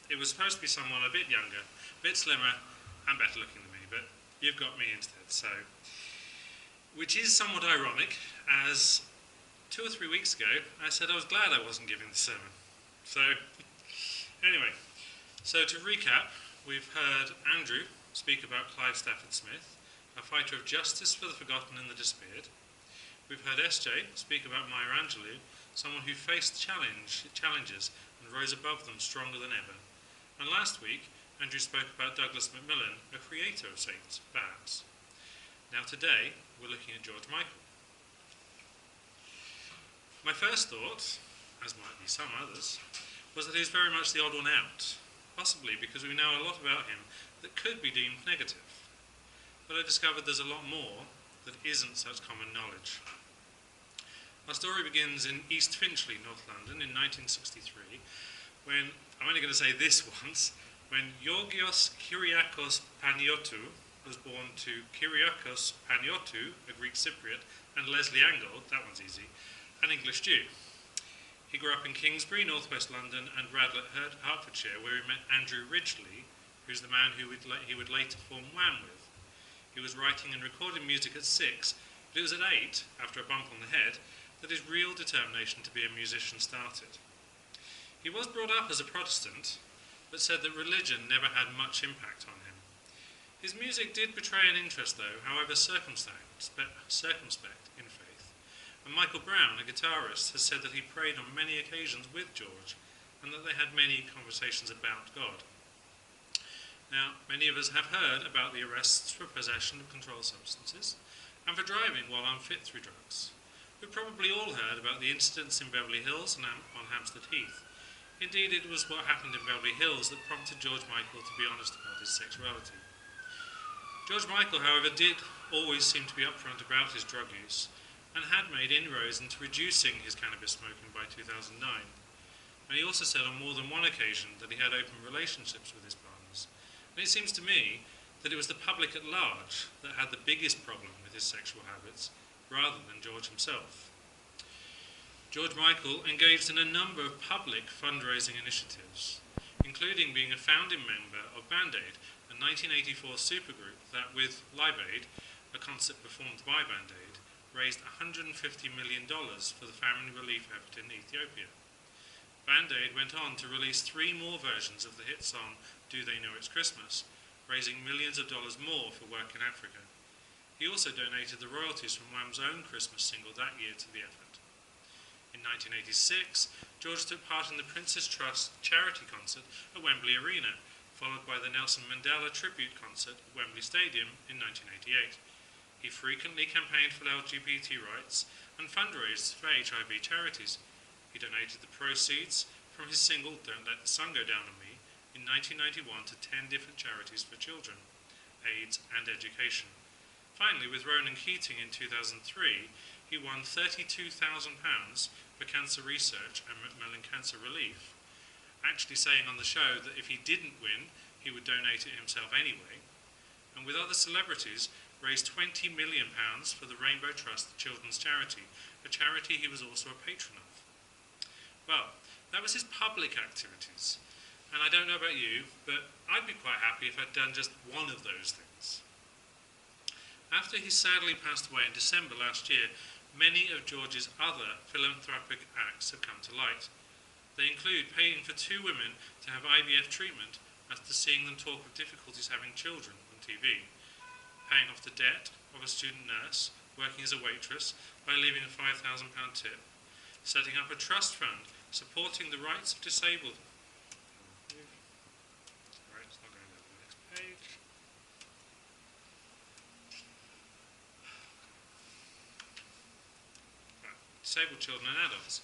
It was supposed to be someone a bit younger, a bit slimmer, and better looking than me, but you've got me instead. So, which is somewhat ironic, as 2 or 3 weeks ago I said I was glad I wasn't giving the sermon. So, anyway, so to recap, we've heard Andrew speak about Clive Stafford Smith, a fighter of justice for the forgotten and the despaired. We've heard SJ speak about Maya Angelou, someone who faced challenges and rose above them stronger than ever. And last week, Andrew spoke about Douglas Macmillan, a creator of saints, perhaps. Now today, we're looking at George Michael. My first thought, as might be some others, was that he's very much the odd one out, possibly because we know a lot about him that could be deemed negative. But I discovered there's a lot more that isn't such common knowledge. Our story begins in East Finchley, North London, in 1963, when, I'm only going to say this once, when Georgios Kyriakos Paniotou was born to Kyriakos Paniotou, a Greek Cypriot, and Leslie Angold, that one's easy, an English Jew. He grew up in Kingsbury, northwest London, and Radlett, Hertfordshire, where he met Andrew Ridgeley, who's the man who he would later form Wham with. He was writing and recording music at 6, but it was at 8, after a bump on the head, that his real determination to be a musician started. He was brought up as a Protestant, but said that religion never had much impact on him. His music did betray an interest, though, however circumspect in faith. And Michael Brown, a guitarist, has said that he prayed on many occasions with George, and that they had many conversations about God. Now, many of us have heard about the arrests for possession of controlled substances, and for driving while unfit through drugs. We've probably all heard about the incidents in Beverly Hills and on Hampstead Heath. Indeed, it was what happened in Beverly Hills that prompted George Michael to be honest about his sexuality. George Michael, however, did always seem to be upfront about his drug use, and had made inroads into reducing his cannabis smoking by 2009. And he also said on more than one occasion that he had open relationships with his partners. And it seems to me that it was the public at large that had the biggest problem with his sexual habits, rather than George himself. George Michael engaged in a number of public fundraising initiatives, including being a founding member of Band Aid, a 1984 supergroup that, with Live Aid, a concert performed by Band Aid, raised $150 million for the famine relief effort in Ethiopia. Band Aid went on to release 3 more versions of the hit song Do They Know It's Christmas, raising millions of dollars more for work in Africa. He also donated the royalties from Wham's own Christmas single that year to the effort. In 1986, George took part in the Prince's Trust charity concert at Wembley Arena, followed by the Nelson Mandela tribute concert at Wembley Stadium in 1988. He frequently campaigned for LGBT rights and fundraised for HIV charities. He donated the proceeds from his single Don't Let the Sun Go Down on Me in 1991 to 10 different charities for children, AIDS and education. Finally, with Ronan Keating in 2003, he won £32,000 for cancer research and Macmillan Cancer Relief, actually saying on the show that if he didn't win, he would donate it himself anyway, and with other celebrities, raised £20 million for the Rainbow Trust Children's Charity, a charity he was also a patron of. Well, that was his public activities, and I don't know about you, but I'd be quite happy if I'd done just one of those things. After he sadly passed away in December last year, many of George's other philanthropic acts have come to light. They include paying for 2 women to have IVF treatment after seeing them talk of difficulties having children on TV, paying off the debt of a student nurse working as a waitress by leaving a £5,000 tip, setting up a trust fund supporting the rights of disabled. Right, it's not going to the next page. Right. Disabled children and adults,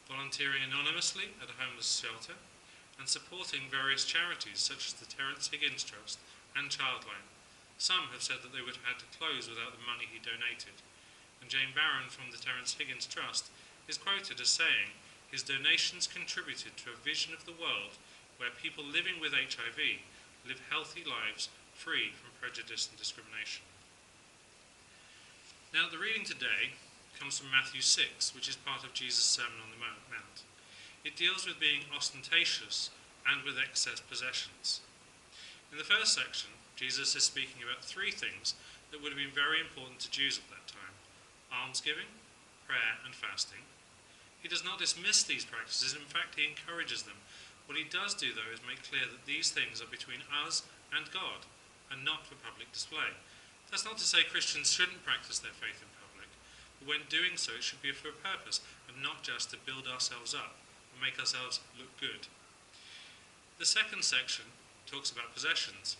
volunteering anonymously at a homeless shelter, and supporting various charities such as the Terence Higgins Trust and Childline. Some have said that they would have had to close without the money he donated, and Jane Barron from the Terence Higgins Trust is quoted as saying, "His donations contributed to a vision of the world where people living with HIV live healthy lives free from prejudice and discrimination." Now, the reading today comes from Matthew 6, which is part of Jesus' Sermon on the Mount. It deals with being ostentatious and with excess possessions. In the first section, Jesus is speaking about three things that would have been very important to Jews at that time: almsgiving, prayer, and fasting. He does not dismiss these practices, in fact he encourages them. What he does do, though, is make clear that these things are between us and God, and not for public display. That's not to say Christians shouldn't practice their faith in public, but when doing so it should be for a purpose, and not just to build ourselves up and make ourselves look good. The second section talks about possessions,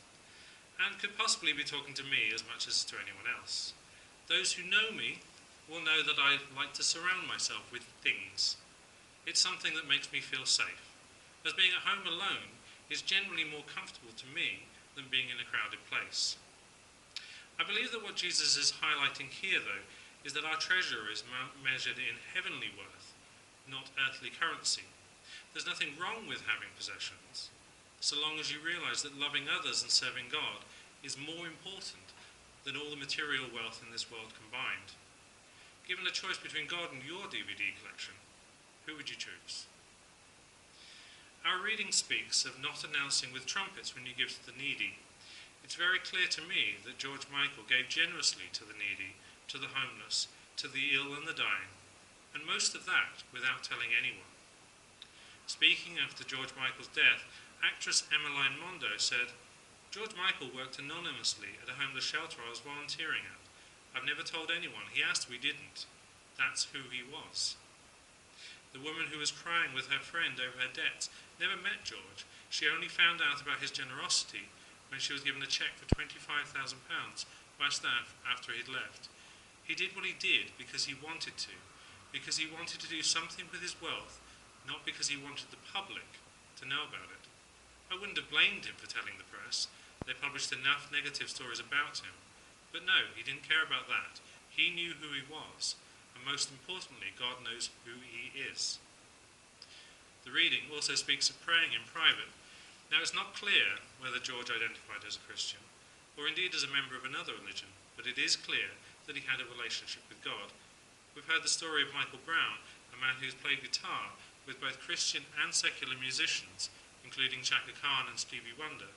and could possibly be talking to me as much as to anyone else. Those who know me will know that I like to surround myself with things. It's something that makes me feel safe, as being at home alone is generally more comfortable to me than being in a crowded place. I believe that what Jesus is highlighting here, though, is that our treasure is measured in heavenly worth, not earthly currency. There's nothing wrong with having possessions, so long as you realise that loving others and serving God is more important than all the material wealth in this world combined. Given a choice between God and your DVD collection, who would you choose? Our reading speaks of not announcing with trumpets when you give to the needy. It's very clear to me that George Michael gave generously to the needy, to the homeless, to the ill and the dying, and most of that without telling anyone. Speaking after George Michael's death, actress Emmeline Mondo said, "George Michael worked anonymously at a homeless shelter I was volunteering at. I've never told anyone. He asked, we didn't. That's who he was." The woman who was crying with her friend over her debts never met George. She only found out about his generosity when she was given a cheque for £25,000 by staff after he'd left. He did what he did because he wanted to do something with his wealth, not because he wanted the public to know about it. I wouldn't have blamed him for telling the press. They published enough negative stories about him. But no, he didn't care about that. He knew who he was, and most importantly, God knows who he is. The reading also speaks of praying in private. Now, it's not clear whether George identified as a Christian, or indeed as a member of another religion, but it is clear that he had a relationship with God. We've heard the story of Michael Brown, a man who's played guitar with both Christian and secular musicians, including Chaka Khan and Stevie Wonder,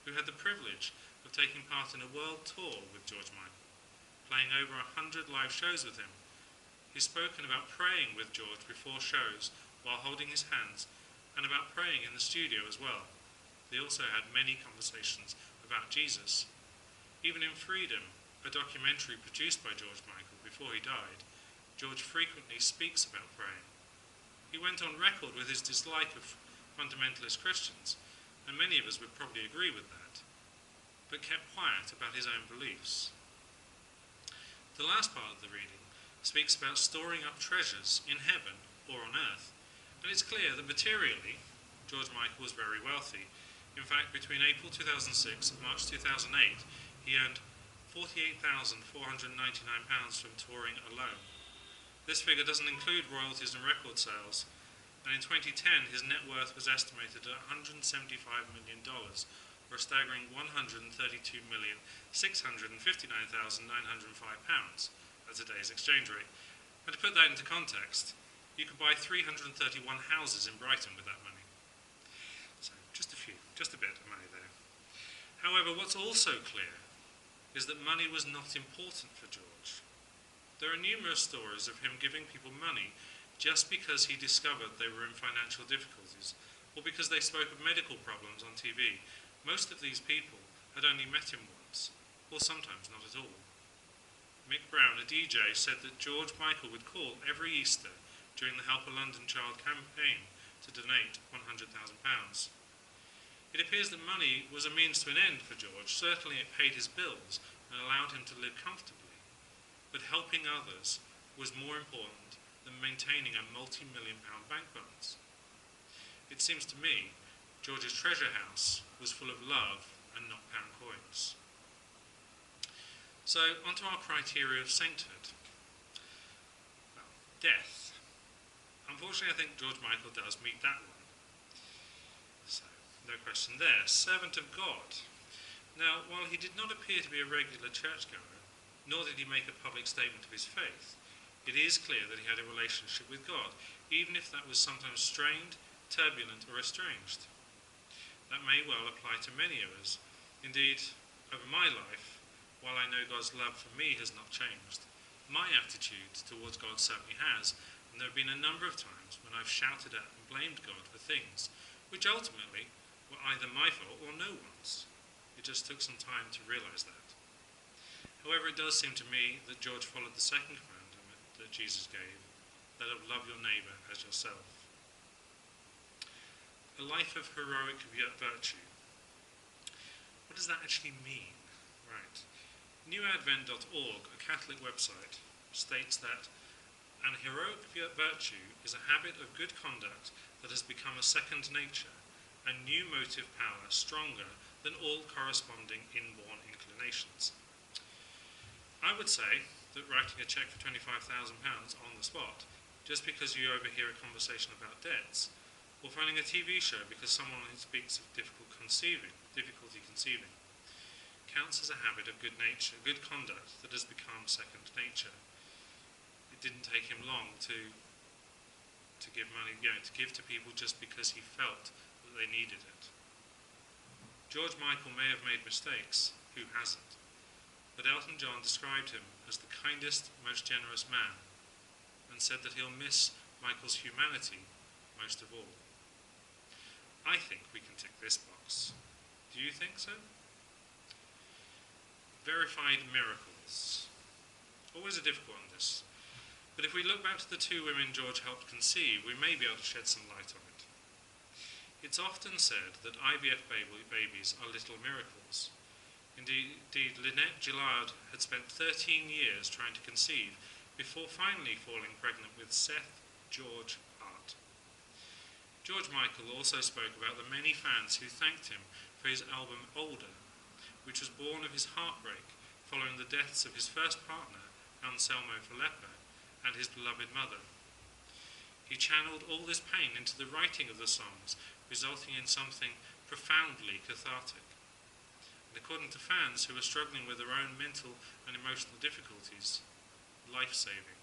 who had the privilege of taking part in a world tour with George Michael, playing over 100 live shows with him. He's spoken about praying with George before shows while holding his hands, and about praying in the studio as well. They also had many conversations about Jesus. Even in Freedom, a documentary produced by George Michael before he died, George frequently speaks about praying. He went on record with his dislike of fundamentalist Christians, and many of us would probably agree with that, but kept quiet about his own beliefs. The last part of the reading speaks about storing up treasures in heaven or on earth, and it's clear that materially George Michael was very wealthy. In fact, between April 2006 and March 2008, he earned £48,499 from touring alone. This figure doesn't include royalties and record sales, and in 2010 his net worth was estimated at $175 million, or a staggering £132,659,905 at today's exchange rate. And to put that into context, you could buy 331 houses in Brighton with that money. So just a bit of money there. However, what's also clear is that money was not important for George. There are numerous stories of him giving people money just because he discovered they were in financial difficulties, or because they spoke of medical problems on TV. Most of these people had only met him once, or sometimes not at all. Mick Brown, a DJ, said that George Michael would call every Easter during the Help a London Child campaign to donate £100,000. It appears that money was a means to an end for George. Certainly it paid his bills and allowed him to live comfortably, but helping others was more important than maintaining a multi-million-pound bank balance. It seems to me George's treasure house was full of love and not pound coins. So, onto our criteria of sainthood. Well, death. Unfortunately, I think George Michael does meet that one. So, no question there. Servant of God. Now, while he did not appear to be a regular churchgoer, nor did he make a public statement of his faith, it is clear that he had a relationship with God, even if that was sometimes strained, turbulent, or estranged. That may well apply to many of us. Indeed, over my life, while I know God's love for me has not changed, my attitude towards God certainly has, and there have been a number of times when I've shouted at and blamed God for things which ultimately were either my fault or no one's. It just took some time to realise that. However, it does seem to me that George followed the second commandment that Jesus gave, that of love your neighbour as yourself. A life of heroic virtue. What does that actually mean? Right. NewAdvent.org, a Catholic website, states that an heroic virtue is a habit of good conduct that has become a second nature, a new motive power stronger than all corresponding inborn inclinations. I would say that writing a cheque for £25,000 on the spot, just because you overhear a conversation about debts, or finding a TV show because someone speaks of difficulty conceiving, counts as a habit of good conduct that has become second nature. It didn't take him long to give money, to give to people just because he felt that they needed it. George Michael may have made mistakes, who hasn't? But Elton John described him as the kindest, most generous man, and said that he'll miss Michael's humanity most of all. I think we can tick this box. Do you think so? Verified miracles. Always a difficult one, this. But if we look back to the two women George helped conceive, we may be able to shed some light on it. It's often said that IVF babies are little miracles. Indeed, Lynette Gillard had spent 13 years trying to conceive before finally falling pregnant with Seth George Hart. George Michael also spoke about the many fans who thanked him for his album Older, which was born of his heartbreak following the deaths of his first partner, Anselmo Filippo, and his beloved mother. He channeled all this pain into the writing of the songs, resulting in something profoundly cathartic. And according to fans who were struggling with their own mental and emotional difficulties, life-saving.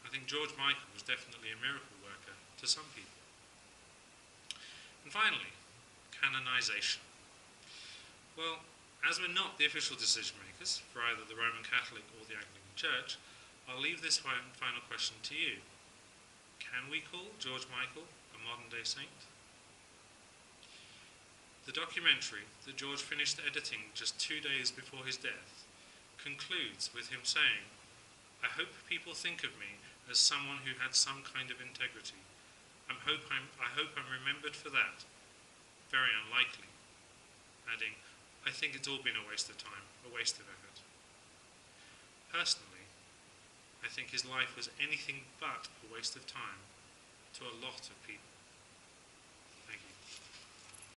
I think George Michael was definitely a miracle worker to some people. And finally, canonization. Well, as we're not the official decision makers for either the Roman Catholic or the Anglican Church, I'll leave this final question to you. Can we call George Michael a modern-day saint? The documentary that George finished editing just 2 days before his death concludes with him saying, "I hope people think of me as someone who had some kind of integrity. I hope I'm remembered for that. Very unlikely." Adding, "I think it's all been a waste of time, a waste of effort." Personally, I think his life was anything but a waste of time to a lot of people. Thank you.